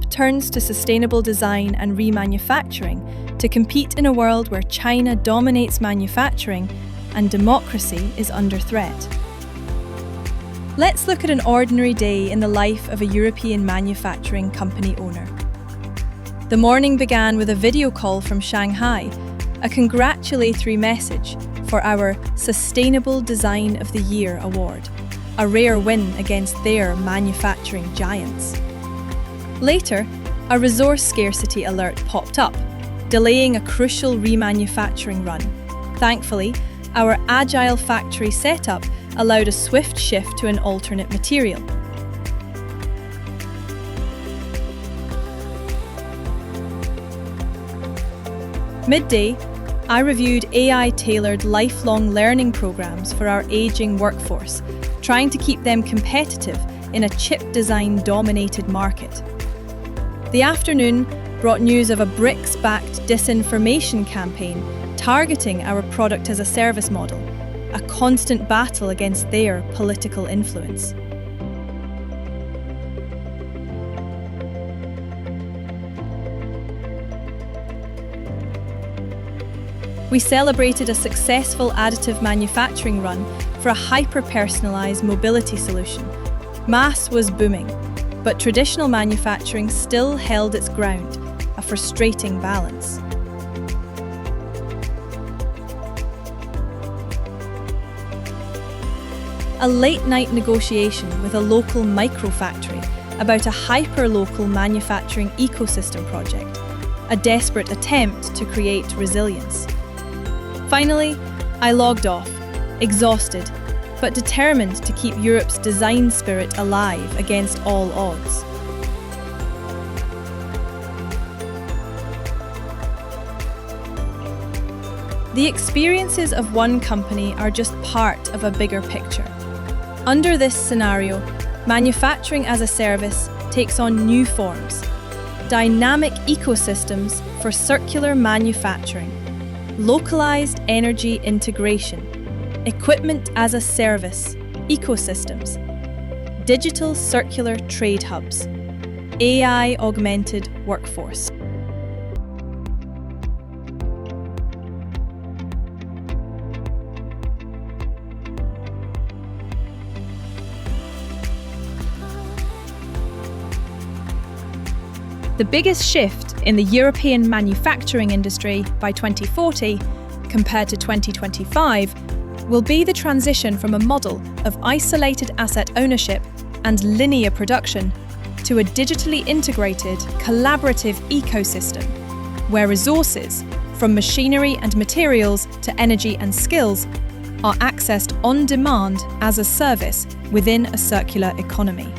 Europe turns to sustainable design and remanufacturing to compete in a world where China dominates manufacturing and democracy is under threat. Let's look at an ordinary day in the life of a European manufacturing company owner. The morning began with a video call from Shanghai, a congratulatory message for our Sustainable Design of the Year award, a rare win against their manufacturing giants. Later, a resource scarcity alert popped up, delaying a crucial remanufacturing run. Thankfully, our agile factory setup allowed a swift shift to an alternate material. Midday, I reviewed AI-tailored lifelong learning programs for our aging workforce, trying to keep them competitive in a chip design-dominated market. The afternoon brought news of a BRICS-backed disinformation campaign targeting our product-as-a-service model, a constant battle against their political influence. We celebrated a successful additive manufacturing run for a hyper-personalised mobility solution. Mass was booming, but traditional manufacturing still held its ground, a frustrating balance. A late-night negotiation with a local microfactory about a hyper-local manufacturing ecosystem project, a desperate attempt to create resilience. Finally, I logged off, exhausted, but determined to keep Europe's design spirit alive against all odds. The experiences of one company are just part of a bigger picture. Under this scenario, manufacturing as a service takes on new forms. Dynamic ecosystems for circular manufacturing, localized energy integration, equipment as a service, ecosystems, digital circular trade hubs, AI-augmented workforce. The biggest shift in the European manufacturing industry by 2040, compared to 2025, will be the transition from a model of isolated asset ownership and linear production to a digitally integrated, collaborative ecosystem, where resources, from machinery and materials to energy and skills, are accessed on demand as a service within a circular economy.